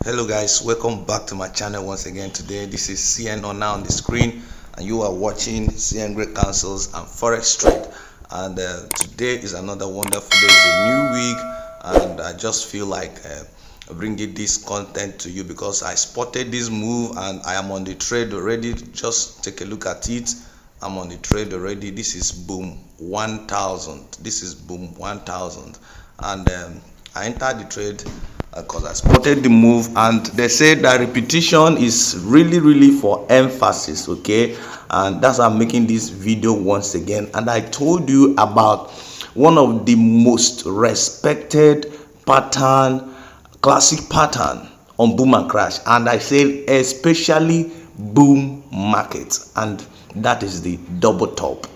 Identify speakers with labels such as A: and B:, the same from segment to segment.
A: Hello guys, welcome back to my channel once again. Today this is CN on now on the screen, and you are watching CN Great Counsels and Forex Trade. And today is another wonderful day. It's a new week, and I just feel like bringing this content to you because I spotted this move and I am on the trade already. Just take a look at it. I'm on the trade already. This is boom 1000. This is boom 1000, and I entered the trade because I spotted the move, and they say that repetition is really for emphasis, okay? And that's why I'm making this video once again. And I told you about one of the most respected pattern, classic pattern on boom and crash, and I said especially boom markets, and that is the double top.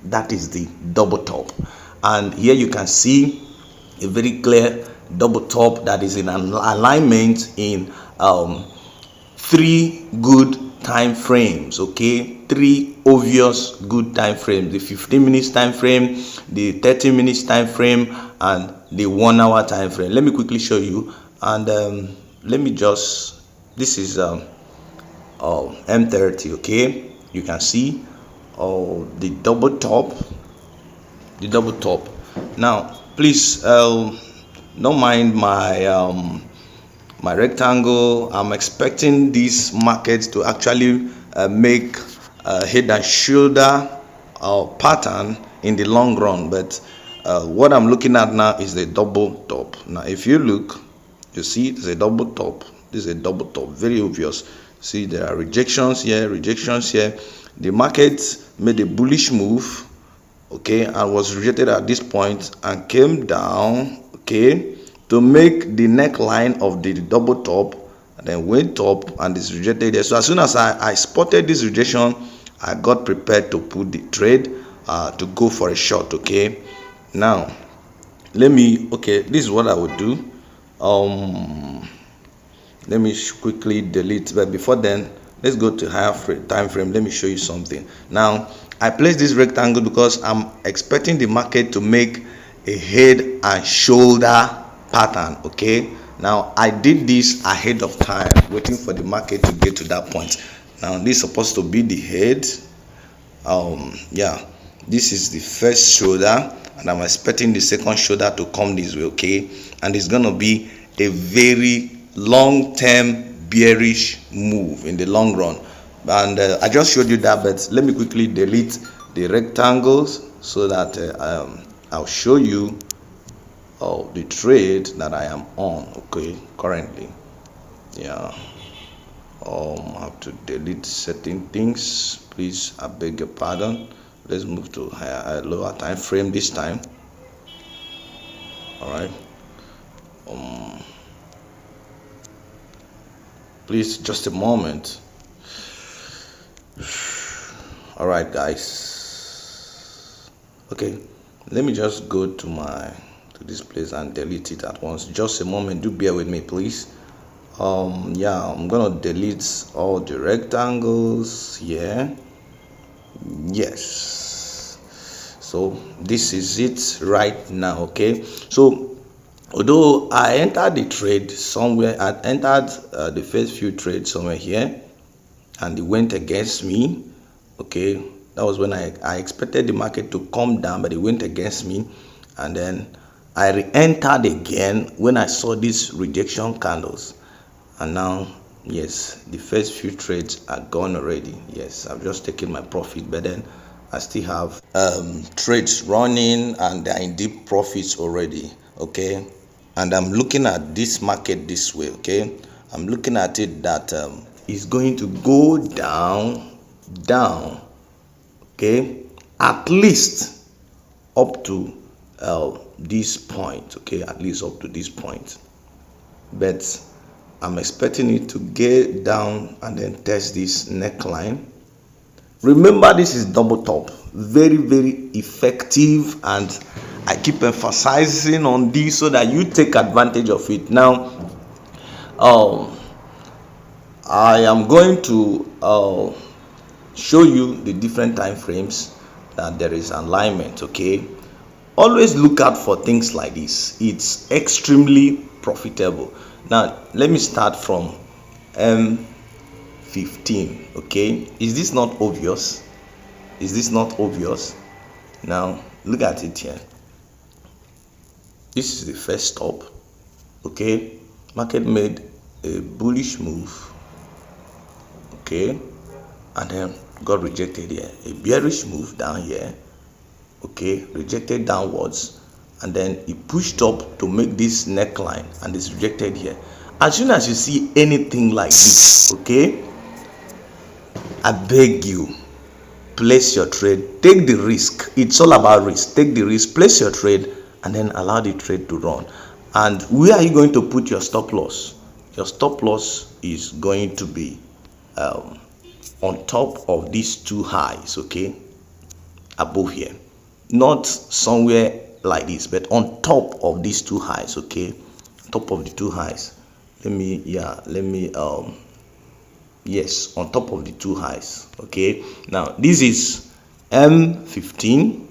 A: That is the double top. And here you can see a very clear double top that is in an alignment in three good time frames, okay? Three obvious good time frames: the 15 minutes time frame, the 30 minutes time frame, and the 1 hour time frame. Let me quickly show you. And let me just, this is M30, okay? You can see the double top. Now please don't mind my my rectangle. I'm expecting this market to actually make a head and shoulder pattern in the long run, but what I'm looking at now is the double top. Now if you look, you see it's a double top. This is a double top, very obvious. See, there are rejections here, rejections here. The market made a bullish move, okay, and was rejected at this point and came down, okay, to make the neckline of the double top, and then went up and is rejected there. So as soon as I spotted this rejection, I got prepared to put the trade to go for a short, okay? Now let me, okay, this is what I would do. Let me quickly delete, but before then, let's go to higher time frame. Let me show you something. Now I placed this rectangle because I'm expecting the market to make a head and shoulder pattern, okay? Now I did this ahead of time, waiting for the market to get to that point. Now this is supposed to be the head. Yeah, this is the first shoulder, and I'm expecting the second shoulder to come this way, okay? And it's gonna be a very long-term bearish move in the long run. And I just showed you that, but let me quickly delete the rectangles so that I'll show you the trade that I am on, okay, currently. Yeah, I have to delete certain things, please, I beg your pardon. Let's move to higher, lower time frame this time. All right, please, just a moment. All right guys, okay, let me just go to this place and delete it at once. Just a moment, do bear with me, please. Yeah, I'm gonna delete all the rectangles here. Yes, so this is it right now, okay? So although I entered the trade somewhere, I entered the first few trades somewhere here, and it went against me, okay? That was when I expected the market to come down, but it went against me. And then I re-entered again when I saw these rejection candles. And now, yes, the first few trades are gone already. Yes, I've just taken my profit, but then I still have trades running, and they're in deep profits already, okay? And I'm looking at this market this way, okay? I'm looking at it that it's going to go down, okay, at least up to this point, okay, at least up to this point. But I'm expecting it to get down and then test this neckline. Remember, this is double top, very effective, and I keep emphasizing on this so that you take advantage of it. Now I am going to show you the different time frames that there is alignment, okay? Always look out for things like this. It's extremely profitable. Now let me start from M15. Okay, is this not obvious? Is this not obvious? Now look at it here. This is the first stop. Okay, market made a bullish move. Okay, and then got rejected here. A bearish move down here. Okay, rejected downwards, and then it pushed up to make this neckline, and it's rejected here. As soon as you see anything like this, okay, I beg you, place your trade, take the risk. It's all about risk. Take the risk, place your trade, and then allow the trade to run. And where are you going to put your stop loss? Your stop loss is going to be on top of these two highs, okay, above here, not somewhere like this, but on top of these two highs, okay, top of the two highs. Yes, on top of the two highs. Okay, now this is M15.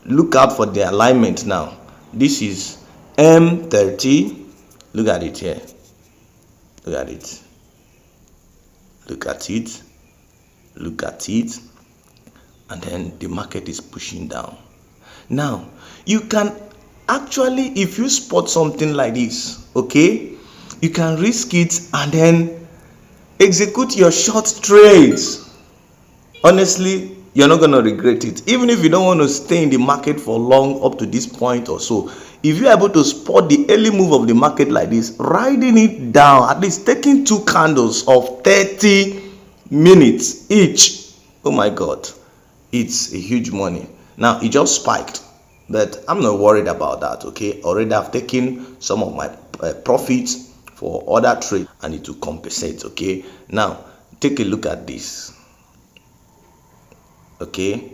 A: Look out for the alignment. Now this is M30. Look at it here. Look at it. Look at it. Look at it. And then the market is pushing down. Now you can actually, if you spot something like this, okay, you can risk it and then execute your short trades. Honestly, you're not going to regret it. Even if you don't want to stay in the market for long, up to this point or so, if you're able to spot the early move of the market like this, riding it down, at least taking two candles of 30 minutes each, oh my God, it's a huge money. Now it just spiked, but I'm not worried about that. Okay, already I've taken some of my profits for other trades and it will compensate. Okay, now take a look at this. Okay,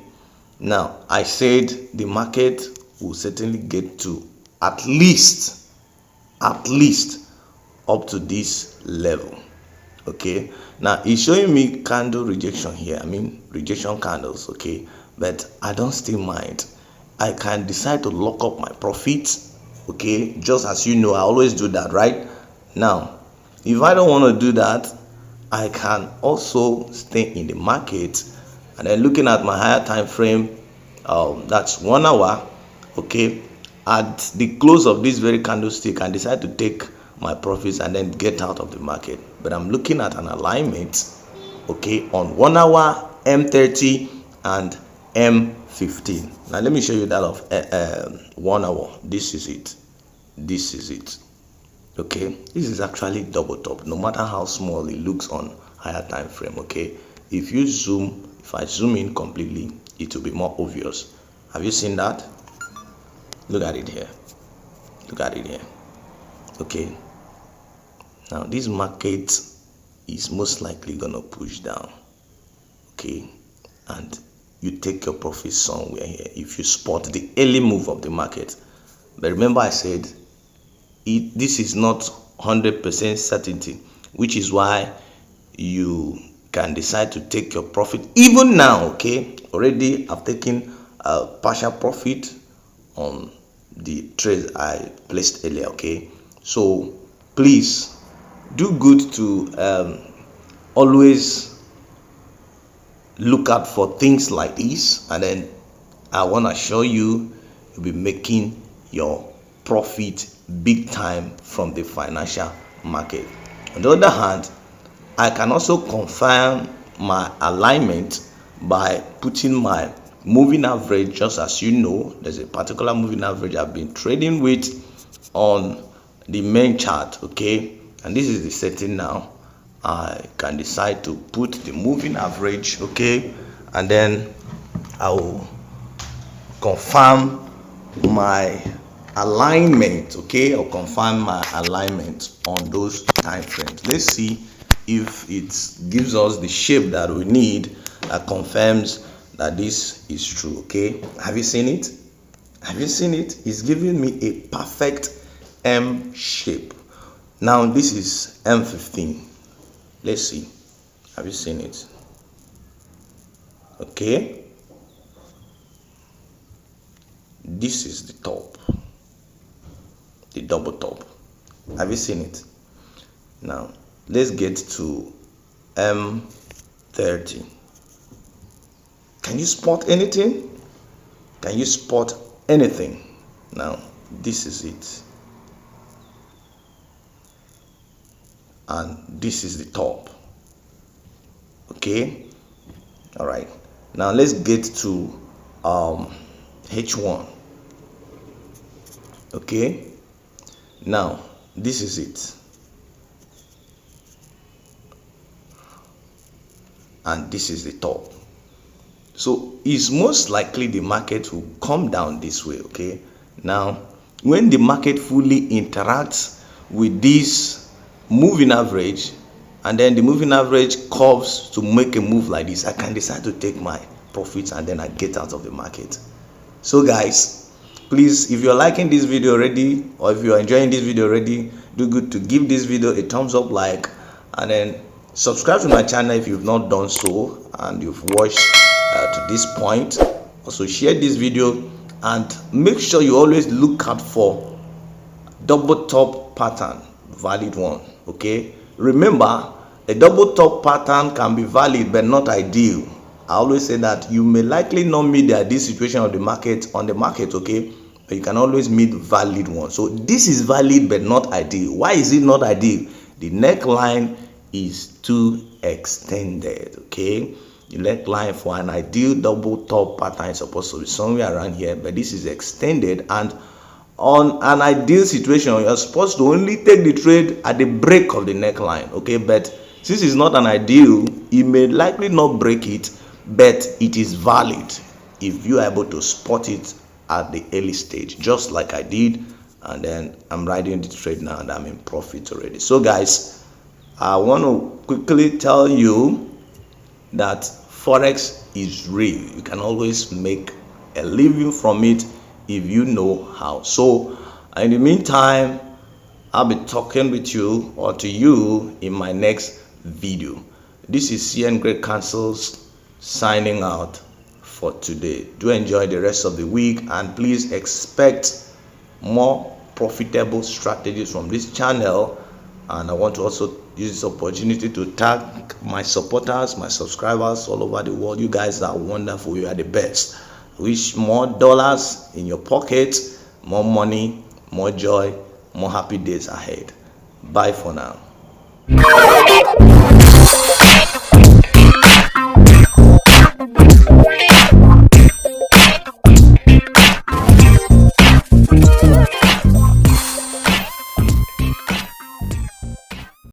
A: now I said the market will certainly get to at least up to this level. Okay, now it's showing me candle rejection here. I mean rejection candles. Okay, but I don't still mind. I can decide to lock up my profits. Okay, just as you know, I always do that, right? Now if I don't want to do that, I can also stay in the market and then looking at my higher time frame, that's 1 hour. Okay, at the close of this very candlestick, I decide to take my profits and then get out of the market. But I'm looking at an alignment, okay, on 1 hour, M30 and M15. Now let me show you that of 1 hour. This is it. This is it. Okay, this is actually double top, no matter how small it looks on higher time frame. Okay, if I zoom in completely, it will be more obvious. Have you seen that? Look at it here. Look at it here. Okay, now this market is most likely gonna push down. Okay, and you take your profit somewhere here if you spot the early move of the market. But remember I said this is not 100% certainty, which is why you can decide to take your profit even now. Okay, already I've taken a partial profit on the trade I placed earlier. Okay, so please do good to always look out for things like this, and then I want to show you you'll be making your profit big time from the financial market. On the other hand, I can also confirm my alignment by putting my moving average. Just as you know, there's a particular moving average I've been trading with on the main chart. Okay, and this is the setting now. I can decide to put the moving average, okay, and then I will confirm my alignment. Okay, I'll confirm my alignment on those time frames. Let's see if it gives us the shape that we need that confirms that this is true. Okay, have you seen it? Have you seen it? It's giving me a perfect M shape. Now this is M15. Let's see. Have you seen it? Okay, this is the top, the double top. Have you seen it? Now let's get to M30. Can you spot anything? Can you spot anything? Now this is it, and this is the top. Okay, all right, now let's get to H1. Okay, now this is it, and this is the top. So it's most likely the market will come down this way. Okay, now when the market fully interacts with this moving average, and then the moving average curves to make a move like this, I can decide to take my profits and then I get out of the market. So guys, please, if you're liking this video already, or if you're enjoying this video already, do good to give this video a thumbs up, like, and then subscribe to my channel if you've not done so and you've watched to this point. Also share this video and make sure you always look out for double top pattern, valid one. Okay, remember, a double top pattern can be valid but not ideal. I always say that you may likely not meet the ideal situation of the market on the market, okay, but you can always meet valid one. So this is valid but not ideal. Why is it not ideal? The neckline is too extended. Okay, the neckline for an ideal double top pattern is supposed to be somewhere around here, but this is extended, and on an ideal situation you're supposed to only take the trade at the break of the neckline. Okay, but since it's not an ideal, you may likely not break it, but it is valid if you are able to spot it at the early stage, just like I did, and then I'm riding the trade now and I'm in profit already. So guys, I want to quickly tell you that Forex is real. You can always make a living from it if you know how. So in the meantime, I'll be talking with you or to you in my next video. This is CN Great Councils signing out for today. Do enjoy the rest of the week, and please expect more profitable strategies from this channel. And I want to also use this opportunity to thank my supporters, my subscribers all over the world. You guys are wonderful. You are the best. I wish more dollars in your pocket, more money, more joy, more happy days ahead. Bye for now.